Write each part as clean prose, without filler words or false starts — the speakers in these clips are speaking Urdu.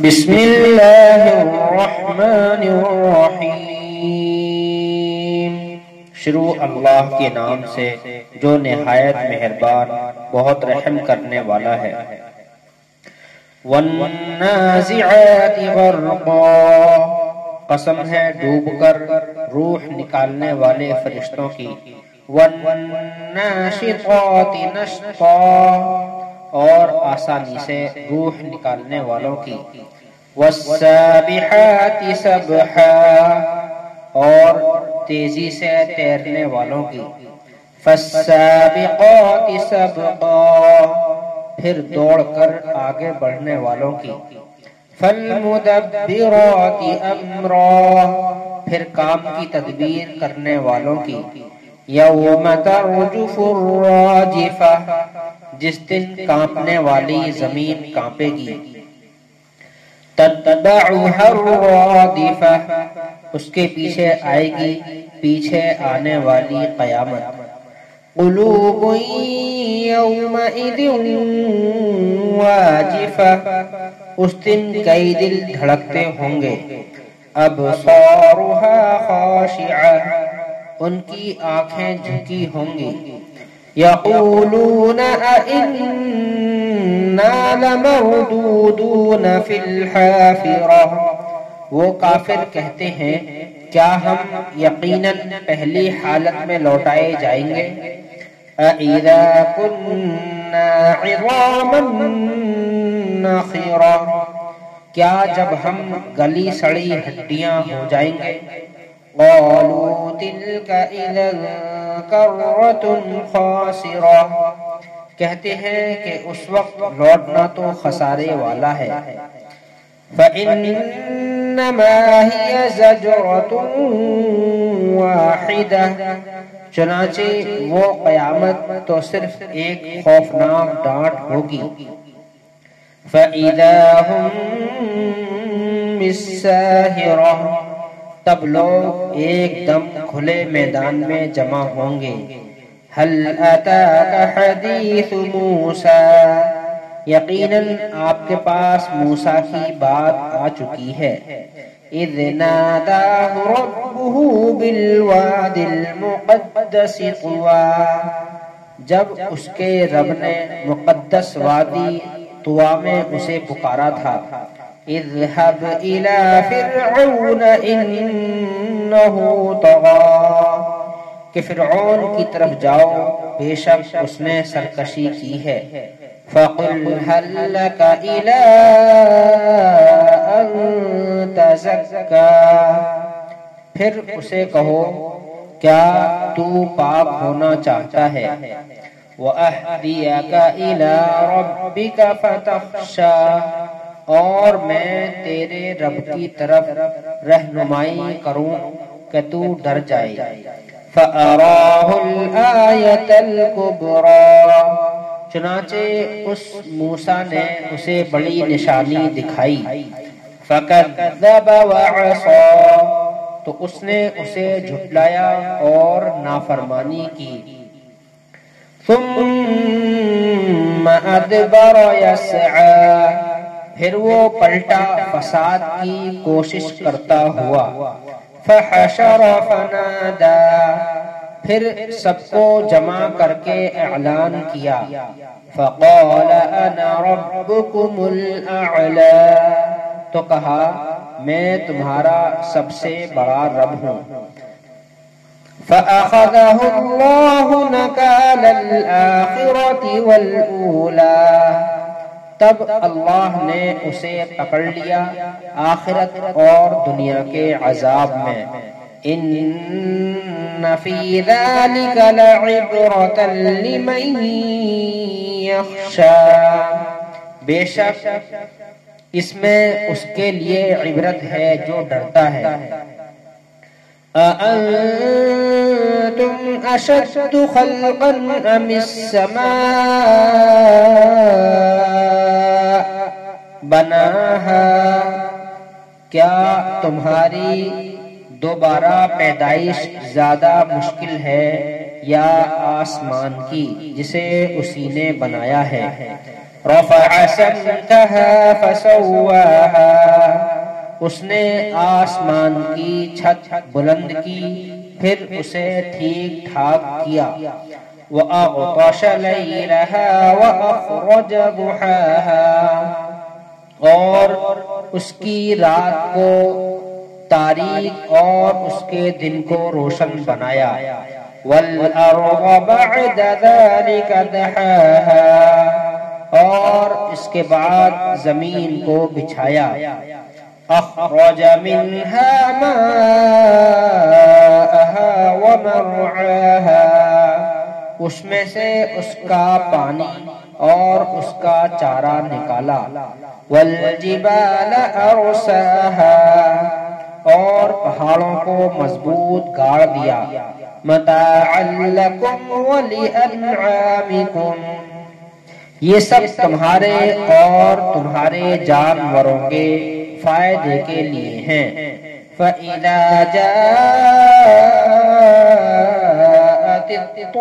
بسم اللہ الرحمن الرحیم۔ شروع اللہ کے نام سے جو نہایت مہربان بہت رحم کرنے والا ہے۔ والنازعات غرقا، قسم ہے ڈوب کر روح نکالنے والے فرشتوں کی۔ والناشطات نشطا، اور آسانی سے روح نکالنے والوں کی۔ والسابحات سبحا، اور تیزی سے تیرنے والوں کی۔ فالسابقات سبقا، پھر دوڑ کر آگے بڑھنے والوں کی۔ فالمدبرات امرا، پھر کام کی تدبیر کرنے والوں کی۔ یوم ترجف الراجفہ، جس دن کانپنے والی زمین کانپے گی۔ تتبعها الرادفہ، اس کے پیچھے آئے گی پیچھے آنے والی قیامت۔ قلوب یومئذ واجفہ، اس دن کئی دل دھڑکتے ہوں گے۔ ابصارها خاشعہ، ان کی آنکھیں جھکی ہوں گی۔ یقولون ائنا لمردودون فی الحافرہ، وہ کافر کہتے ہیں کیا ہم یقیناً پہلی حالت میں لوٹائے جائیں گے۔ اذا کننا عظاما نخرہ، کیا جب ہم گلی سڑی ہڈیاں ہو جائیں گے۔ قالوا تلك اذا کرۃ خاسرہ، کہتے ہیں کہ اس وقت لوٹنا تو خسارے والا ہے۔ فإنما هي زجرۃ واحدہ، چنانچہ وہ قیامت تو صرف ایک خوفناک ڈانٹ ہوگی۔ فإذا هم بالساہرہ، تب لوگ ایک دم کھلے میدان میں جمع ہوں گے۔ هل اتاک حدیث موسیٰ، یقیناً آپ کے پاس موسیٰ کی بات آ چکی ہے۔ اذ ناداہ ربہ بالواد المقدس طویٰ، جب اس کے رب نے مقدس وادی طویٰ میں اسے پکارا تھا۔ اذهب الى فرعون انه طغى، کہ فرعون کی طرف جاؤ بے شک اس نے سرکشی کی ہے۔ فقل هل لك الى ان تزكى، پھر اسے کہو کیا تو پاک ہونا چاہتا ہے۔ وَأَهْدِيَكَ إِلَىٰ رَبِّكَ فَتَخْشَىٰ، اور میں تیرے رب کی طرف رہنمائی کروں کہ تو ڈر جائے۔ فَأَرَاهُ الْآيَةَ الْكُبْرَىٰ، چنانچہ اس موسیٰ نے اسے بڑی نشانی دکھائی۔ فَكَذَّبَ وَعَصَىٰ، تو اس نے اسے جھٹلایا اور نافرمانی کی۔ ثُمَّ أَدْبَرَ يَسْعَىٰ، پھر وہ پلٹا فساد کی کوشش کرتا ہوا۔ فحشر فنادى، پھر سب کو جمع کر کے اعلان کیا۔ فقال انا ربكم الاعلى، تو کہا میں تمہارا سب سے بڑا رب ہوں۔ فأخذه الله نكال الآخرة والأولى، تب اللہ نے اسے پکڑ لیا آخرت اور دنیا کے عذاب میں۔ ان فی ذلک لعبرۃ لمن یخشی، بے شک اس میں اس کے لیے عبرت ہے جو ڈرتا ہے۔ أأنتم أشد خلقا أم السماء بناها، کیا تمہاری دوبارہ پیدائش زیادہ مشکل ہے یا آسمان کی جسے اسی نے بنایا ہے۔ رفع سمكها فسواها، اس نے آسمان کی چھت بلند کی، پھر اسے ٹھیک ٹھاک کیا۔ وَأَغْطَشَ لَيْلَهَا وَأَخْرَجَ ضُحَاهَا، اور اس کی رات کو تاریک اور اس کے دن کو روشن بنایا۔ وَالْأَرْضَ بَعْدَ ذَلِكَ دَحَاهَا، اور اس کے بعد زمین کو بچھایا۔ أَخْرَجَ مِنْهَا مَاءَهَا وَمَرْعَاهَا، اس میں سے اس کا پانی اور اس کا چارہ نکالا۔ وَالْجِبَالَ أَرْسَاهَا، اور پہاڑوں کو مضبوط گاڑ دیا۔ مَتَاعًا لَكُمْ وَلِأَنْعَامِكُمْ، یہ سب تمہارے اور تمہارے جانوروں کے فائدے کے لیے ہیں۔ فَإِذَا جَاءَتِ الطَّامَّةُ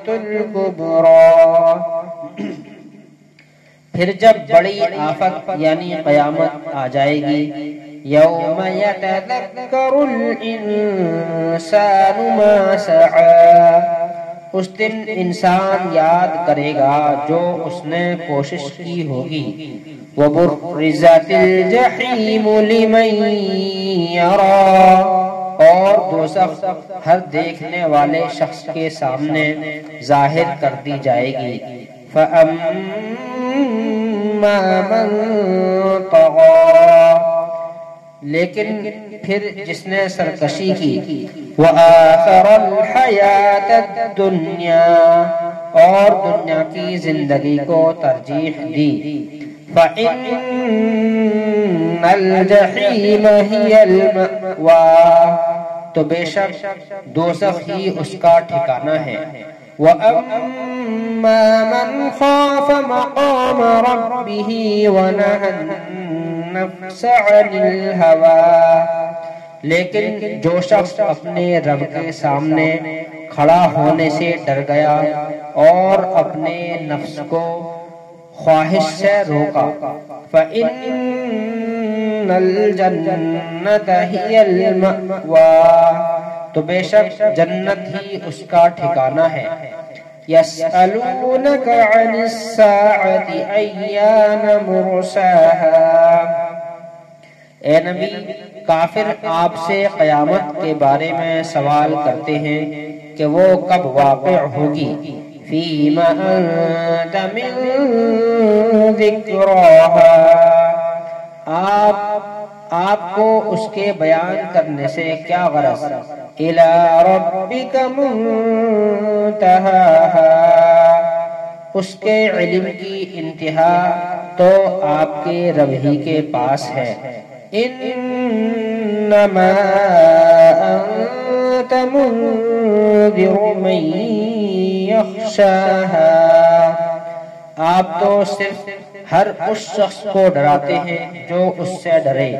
الْكُبْرَى، پھر جب بڑی آفت یعنی قیامت آ جائے گی۔ یوم یتذکر الانسان ما سعی، اس دن انسان یاد کرے گا جو اس نے کوشش کی ہوگی۔ وَبُرِّزَتِ الْجَحِيمُ لِمَن يَرَى، اور دوزخ ہر دیکھنے والے شخص کے سامنے ظاہر کر دی جائے گی۔ فَأَمَّا مَن طَغَى، لیکن پھر جس نے سرکشی کی۔ وَآثَرَ الْحَيَاةَ الدُّنْيَا، اور دنیا کی زندگی کو ترجیح دی۔ فَإِنَّ الْجَحِيمَ هِيَ الْمَأْوَى، تو بے شک دوزخ ہی اس کا ٹھکانہ ہے۔ وَأَمَّا مَنْ خَافَ مَقَامَ رَبِّهِ وَنَهَى النَّفْسَ عَنِ الْهَوَى، لیکن جو شخص اپنے رب کے سامنے کھڑا ہونے سے ڈر گیا اور اپنے نفس کو خواہش سے روکا۔ فَإِنَّ الْجَنَّةَ هِيَ الْمَأْوَى، تو بے شک جنت ہی اس کا ٹھکانہ ہے۔ يَسْأَلُونَكَ عَنِ السَّاعَةِ أَيَّانَ مُرْسَاهَا، اے نبی کافر آپ سے قیامت کے بارے میں سوال کرتے ہیں کہ وہ کب واقع ہوگی۔ فِيمَ أَنْتَ مِنْ ذِكْرَاهَا، آپ کو اس کے بیان کرنے سے کیا غرض۔ إِلَى رَبِّكَ مُنْتَهَاهَا، اس کے علم کی انتہا تو آپ کے رب ہی کے پاس ہے۔ إِنَّمَا أَنْتَ مُنْذِرُ مَنْ يَخْشَاهَا، آپ تو صرف ہر اس شخص کو ڈراتے ہیں جو اس سے ڈرے۔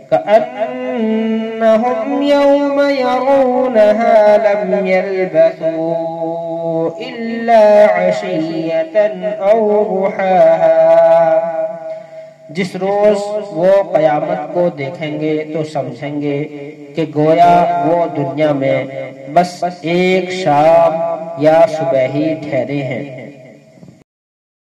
كَأَنَّهُمْ يَوْمَ يَرَوْنَهَا لَمْ يَلْبَثُوا إِلَّا عَشِيَّةً أَوْ ضُحَاهَا، جس روز وہ قیامت کو دیکھیں گے تو سمجھیں گے کہ گویا وہ دنیا میں بس ایک شام یا صبح ہی ٹھہرے ہیں۔